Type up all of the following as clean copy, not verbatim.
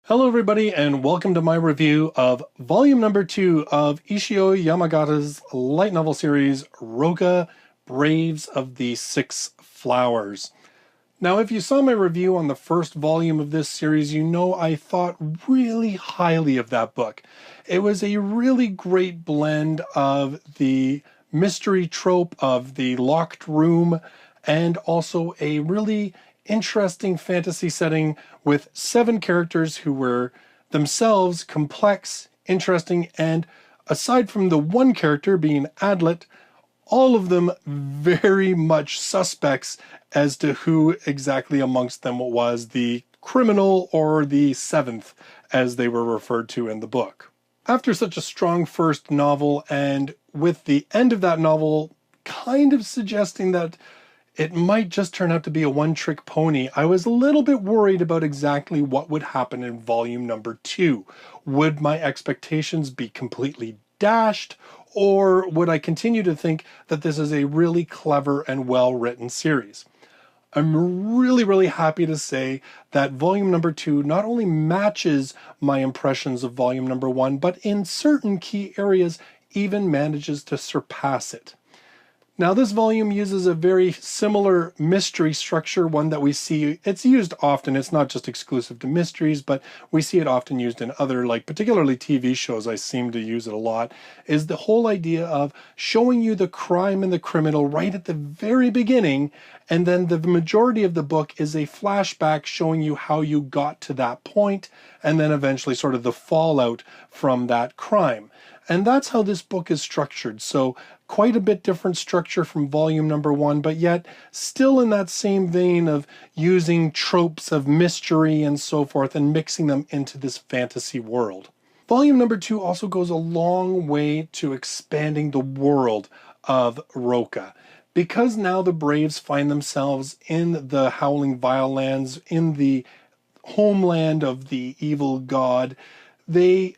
Hello everybody and welcome to my review of volume number 2 of Ishio Yamagata's light novel series Rokka Braves of the Six Flowers. Now if you saw my review on the first volume of this series, you know I thought really highly of that book. It was a really great blend of the mystery trope of the locked room and also a really interesting fantasy setting with 7 characters who were themselves complex, interesting, and aside from the one character being Adlet, all of them very much suspects as to who exactly amongst them was the criminal or the seventh, as they were referred to in the book. After such a strong first novel, and with the end of that novel kind of suggesting that it might just turn out to be a one-trick pony, I was a little bit worried about exactly what would happen in volume number 2. Would my expectations be completely dashed, or would I continue to think that this is a really clever and well-written series? I'm really happy to say that volume number 2 not only matches my impressions of volume number 1, but in certain key areas even manages to surpass it. Now this volume uses a very similar mystery structure, one that we see, it's used often, it's not just exclusive to mysteries, but we see it often used in other, like particularly TV shows, I seem to use it a lot, is the whole idea of showing you the crime and the criminal right at the very beginning, and then the majority of the book is a flashback showing you how you got to that point, and then eventually sort of the fallout from that crime. And that's how this book is structured. So quite a bit different structure from volume number 1, but yet still in that same vein of using tropes of mystery and so forth and mixing them into this fantasy world. Volume number 2 also goes a long way to expanding the world of Rokka. Because now the Braves find themselves in the Howling Violets, in the homeland of the evil god, they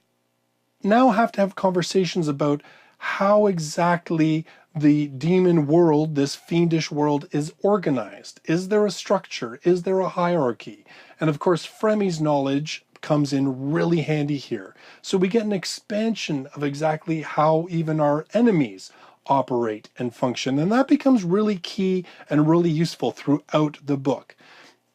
now have to have conversations about how exactly the demon world, this fiendish world, is organized. Is there a structure? Is there a hierarchy? And of course, Fremi's knowledge comes in really handy here. So we get an expansion of exactly how even our enemies operate and function. And that becomes really key and really useful throughout the book.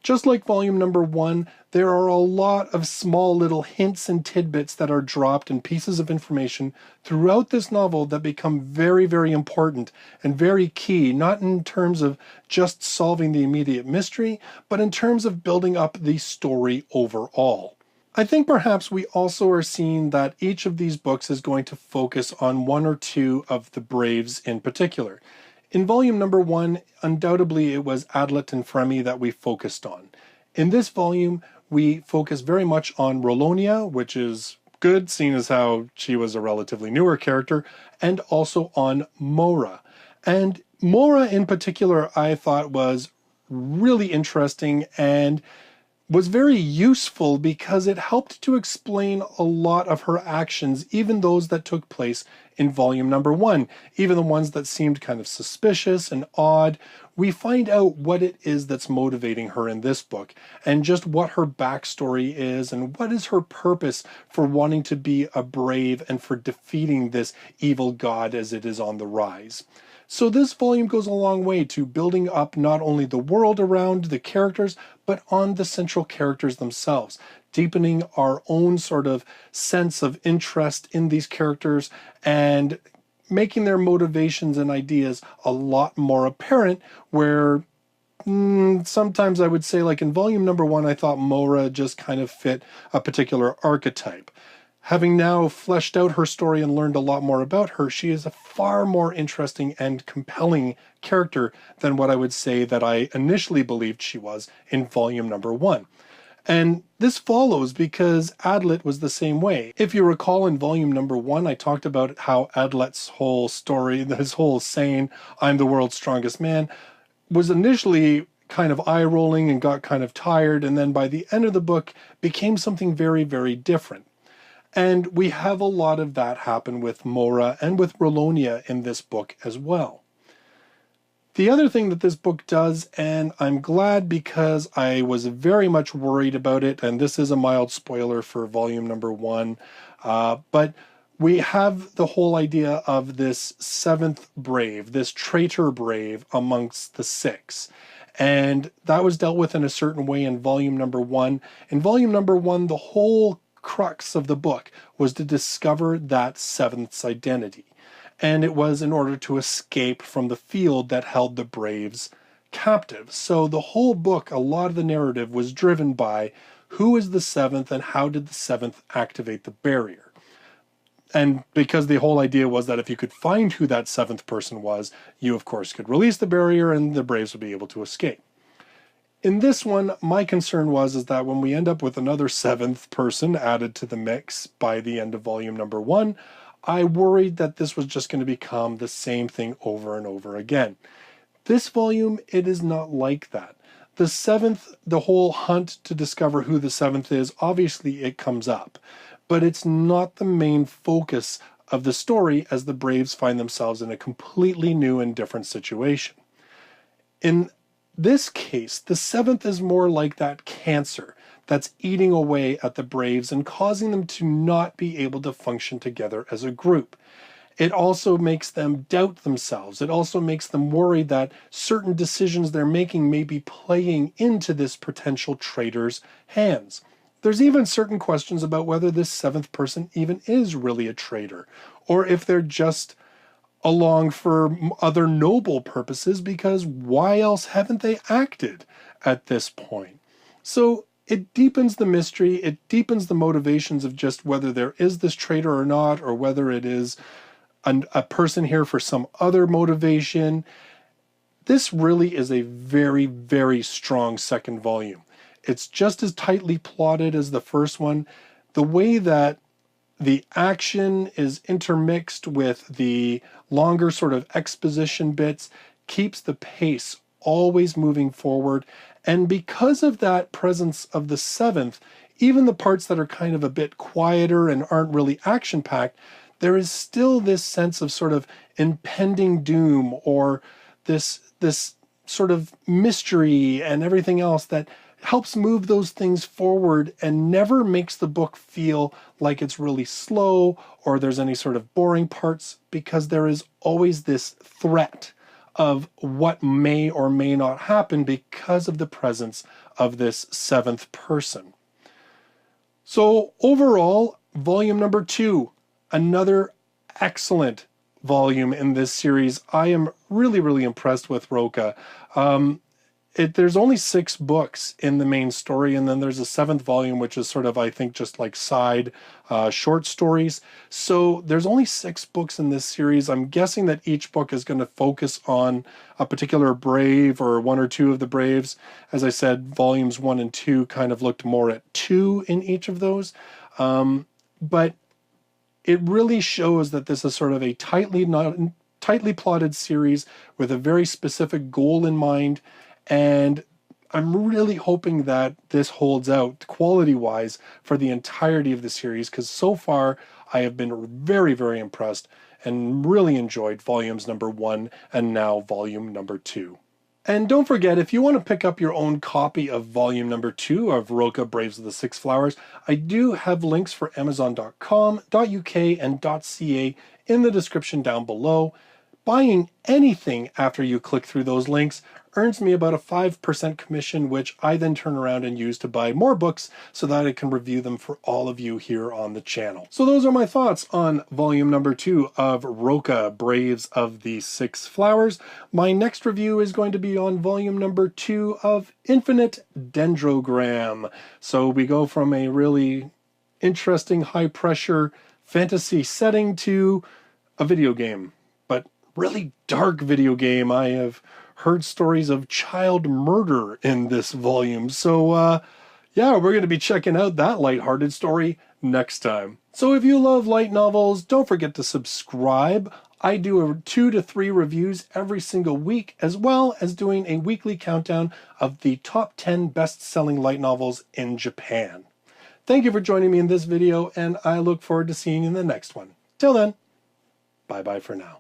Just like volume number 1, there are a lot of small little hints and tidbits that are dropped and pieces of information throughout this novel that become very important and very key, not in terms of just solving the immediate mystery, but in terms of building up the story overall. I think perhaps we also are seeing that each of these books is going to focus on one or two of the Braves in particular. In volume number 1, undoubtedly it was Adlet and Fremi that we focused on. In this volume, we focus very much on Rolonia, which is good, seeing as how she was a relatively newer character, and also on Mora. And Mora in particular, I thought was really interesting and was very useful because it helped to explain a lot of her actions, even those that took place in volume number 1, even the ones that seemed kind of suspicious and odd. We find out what it is that's motivating her in this book, and just what her backstory is, and what is her purpose for wanting to be a brave and for defeating this evil god as it is on the rise. So this volume goes a long way to building up not only the world around the characters, but on the central characters themselves, deepening our own sort of sense of interest in these characters and making their motivations and ideas a lot more apparent, where sometimes I would say, like in volume number 1, I thought Mora just kind of fit a particular archetype. Having now fleshed out her story and learned a lot more about her, she is a far more interesting and compelling character than what I would say that I initially believed she was in volume number 1. And this follows because Adlet was the same way. If you recall in volume number 1, I talked about how Adlet's whole story, his whole saying, "I'm the world's strongest man," was initially kind of eye-rolling and got kind of tired, and then by the end of the book became something very different. And we have a lot of that happen with Mora and with Rolonia in this book as well. The other thing that this book does, and I'm glad because I was very much worried about it, and this is a mild spoiler for volume number 1, but we have the whole idea of this 7th brave, this traitor brave amongst the 6. And that was dealt with in a certain way in volume number 1. In volume number 1, the whole crux of the book was to discover that 7th's identity. And it was in order to escape from the field that held the Braves captive. So the whole book, a lot of the narrative was driven by who is the 7th and how did the 7th activate the barrier. And because the whole idea was that if you could find who that 7th person was, you of course could release the barrier and the Braves would be able to escape. In this one, my concern is that when we end up with another 7th person added to the mix by the end of volume number 1, I worried that this was just going to become the same thing over and over again. This volume, it is not like that. The 7th, the whole hunt to discover who the 7th is, obviously it comes up, but it's not the main focus of the story as the Braves find themselves in a completely new and different situation. In this case, the 7th is more like that cancer that's eating away at the Braves and causing them to not be able to function together as a group. It also makes them doubt themselves. It also makes them worry that certain decisions they're making may be playing into this potential traitor's hands. There's even certain questions about whether this 7th person even is really a traitor, or if they're just along for other noble purposes, because why else haven't they acted at this point? So it deepens the mystery, it deepens the motivations of just whether there is this traitor or not, or whether it is a person here for some other motivation. This really is a very, very strong second volume. It's just as tightly plotted as the first one. The way that the action is intermixed with the longer sort of exposition bits keeps the pace always moving forward. And because of that presence of the 7th, even the parts that are kind of a bit quieter and aren't really action-packed, there is still this sense of sort of impending doom, or this sort of mystery and everything else that helps move those things forward and never makes the book feel like it's really slow or there's any sort of boring parts, because there is always this threat of what may or may not happen because of the presence of this 7th person. So overall, volume number 2, another excellent volume in this series. I am really, really impressed with Rokka. There's only 6 books in the main story, and then there's a 7th volume, which is sort of, I think, just like side short stories. So there's only 6 books in this series. I'm guessing that each book is going to focus on a particular brave or one or two of the Braves. As I said, volumes 1 and 2 kind of looked more at 2 in each of those. But it really shows that this is sort of a tightly plotted series with a very specific goal in mind. And I'm really hoping that this holds out quality-wise for the entirety of the series, because so far I have been very, very impressed and really enjoyed volumes number 1 and now volume number 2. And don't forget, if you want to pick up your own copy of volume number 2 of Rokka Braves of the Six Flowers, I do have links for Amazon.com, .uk, and .ca in the description down below. Buying anything after you click through those links earns me about a 5% commission, which I then turn around and use to buy more books so that I can review them for all of you here on the channel. So those are my thoughts on volume number 2 of Rokka Braves of the Six Flowers. My next review is going to be on volume number 2 of Infinite Dendrogram. So we go from a really interesting high-pressure fantasy setting to a video game, but really dark video game. I have heard stories of child murder in this volume. So yeah, we're going to be checking out that lighthearted story next time. So if you love light novels, don't forget to subscribe. I do 2 to 3 reviews every single week, as well as doing a weekly countdown of the top 10 best-selling light novels in Japan. Thank you for joining me in this video, and I look forward to seeing you in the next one. Till then, bye-bye for now.